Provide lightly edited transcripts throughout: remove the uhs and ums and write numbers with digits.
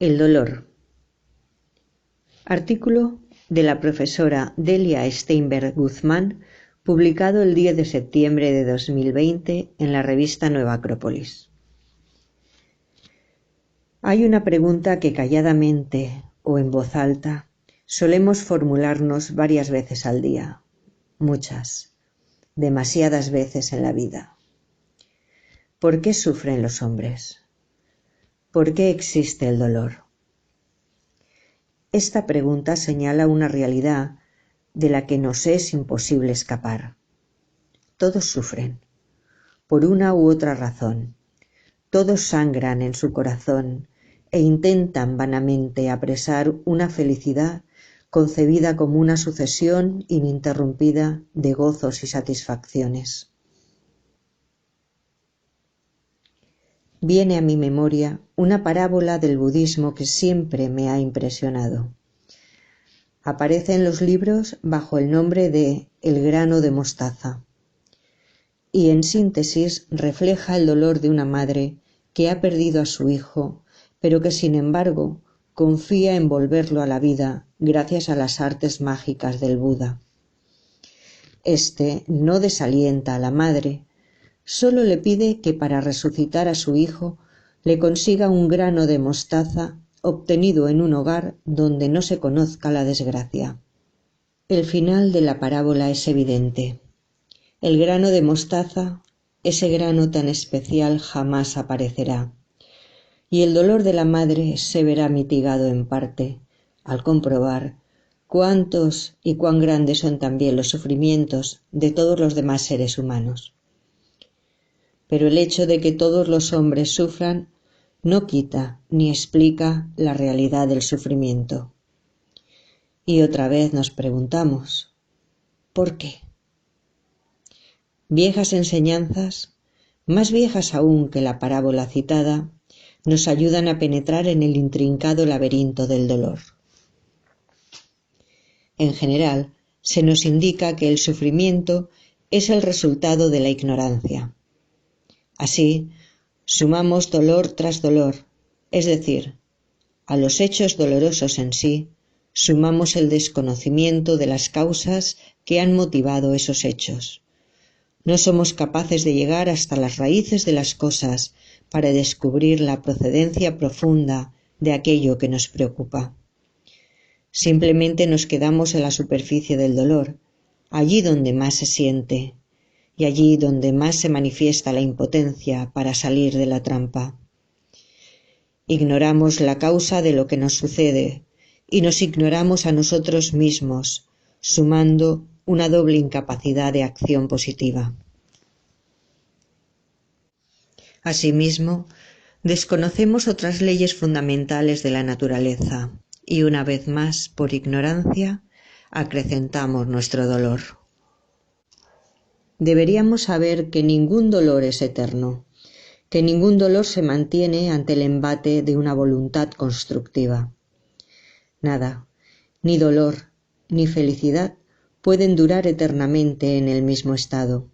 El dolor. Artículo de la profesora Delia Steinberg Guzmán, publicado el 10 de septiembre de 2020 en la revista Nueva Acrópolis. Hay una pregunta que calladamente o en voz alta solemos formularnos varias veces al día, muchas, demasiadas veces en la vida. ¿Por qué sufren los hombres? ¿Por qué existe el dolor? Esta pregunta señala una realidad de la que nos es imposible escapar. Todos sufren, por una u otra razón. Todos sangran en su corazón e intentan vanamente apresar una felicidad concebida como una sucesión ininterrumpida de gozos y satisfacciones. Viene a mi memoria una parábola del budismo que siempre me ha impresionado. Aparece en los libros bajo el nombre de El grano de mostaza y en síntesis refleja el dolor de una madre que ha perdido a su hijo, pero que sin embargo confía en volverlo a la vida gracias a las artes mágicas del Buda. Este no desalienta a la madre, solo le pide que para resucitar a su hijo le consiga un grano de mostaza obtenido en un hogar donde no se conozca la desgracia. El final de la parábola es evidente. El grano de mostaza, ese grano tan especial, jamás aparecerá, y el dolor de la madre se verá mitigado en parte al comprobar cuántos y cuán grandes son también los sufrimientos de todos los demás seres humanos. Pero el hecho de que todos los hombres sufran no quita ni explica la realidad del sufrimiento. Y otra vez nos preguntamos, ¿por qué? Viejas enseñanzas, más viejas aún que la parábola citada, nos ayudan a penetrar en el intrincado laberinto del dolor. En general, se nos indica que el sufrimiento es el resultado de la ignorancia. Así, sumamos dolor tras dolor, es decir, a los hechos dolorosos en sí, sumamos el desconocimiento de las causas que han motivado esos hechos. No somos capaces de llegar hasta las raíces de las cosas para descubrir la procedencia profunda de aquello que nos preocupa. Simplemente nos quedamos en la superficie del dolor, allí donde más se siente, y allí donde más se manifiesta la impotencia para salir de la trampa. Ignoramos la causa de lo que nos sucede y nos ignoramos a nosotros mismos, sumando una doble incapacidad de acción positiva. Asimismo, desconocemos otras leyes fundamentales de la naturaleza y una vez más, por ignorancia, acrecentamos nuestro dolor. Deberíamos saber que ningún dolor es eterno, que ningún dolor se mantiene ante el embate de una voluntad constructiva. Nada, ni dolor, ni felicidad pueden durar eternamente en el mismo estado.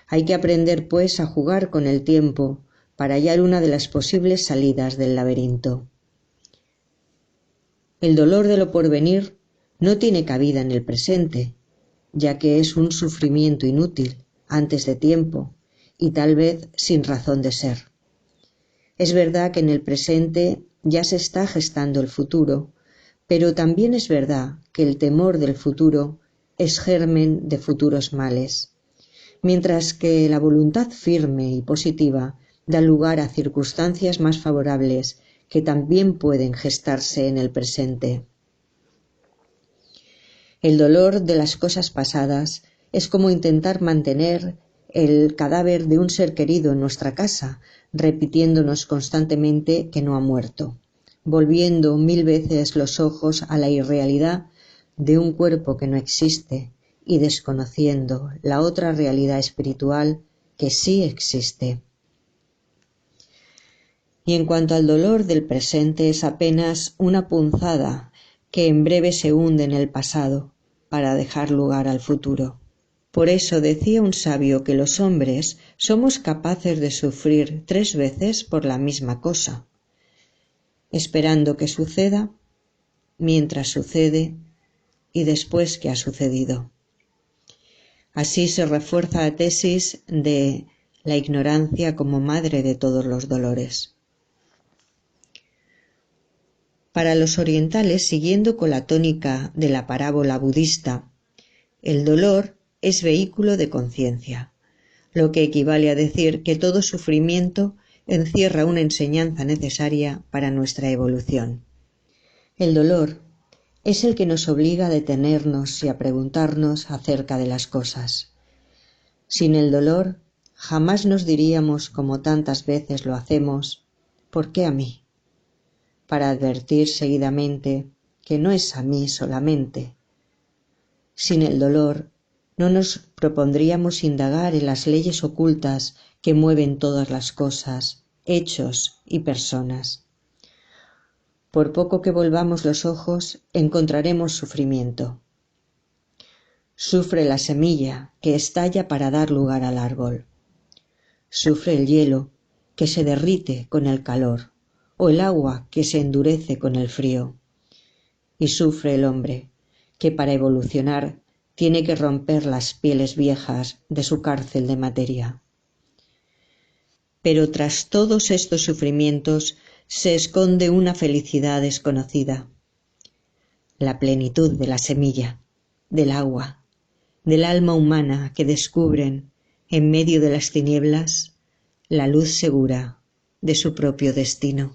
Hay que aprender, pues, a jugar con el tiempo para hallar una de las posibles salidas del laberinto. El dolor de lo porvenir no tiene cabida en el presente, ya que es un sufrimiento inútil, antes de tiempo, y tal vez sin razón de ser. Es verdad que en el presente ya se está gestando el futuro, pero también es verdad que el temor del futuro es germen de futuros males, mientras que la voluntad firme y positiva da lugar a circunstancias más favorables que también pueden gestarse en el presente. El dolor de las cosas pasadas es como intentar mantener el cadáver de un ser querido en nuestra casa, repitiéndonos constantemente que no ha muerto, volviendo 1000 veces los ojos a la irrealidad de un cuerpo que no existe y desconociendo la otra realidad espiritual que sí existe. Y en cuanto al dolor del presente, es apenas una punzada que en breve se hunde en el pasado para dejar lugar al futuro. Por eso decía un sabio que los hombres somos capaces de sufrir 3 veces por la misma cosa. esperando que suceda, mientras sucede y después que ha sucedido. Así se refuerza la tesis de la ignorancia como madre de todos los dolores. Para los orientales, siguiendo con la tónica de la parábola budista, el dolor es vehículo de conciencia, lo que equivale a decir que todo sufrimiento encierra una enseñanza necesaria para nuestra evolución. El dolor es el que nos obliga a detenernos y a preguntarnos acerca de las cosas. Sin el dolor, jamás nos diríamos, como tantas veces lo hacemos, ¿por qué a mí?, para advertir seguidamente que no es a mí solamente. Sin el dolor, no nos propondríamos indagar en las leyes ocultas que mueven todas las cosas, hechos y personas. Por poco que volvamos los ojos, encontraremos sufrimiento. Sufre la semilla que estalla para dar lugar al árbol. Sufre el hielo que se derrite con el calor, o el agua que se endurece con el frío. Y sufre el hombre, que para evolucionar tiene que romper las pieles viejas de su cárcel de materia. Pero tras todos estos sufrimientos se esconde una felicidad desconocida, la plenitud de la semilla, del agua, del alma humana que descubren, en medio de las tinieblas, la luz segura de su propio destino.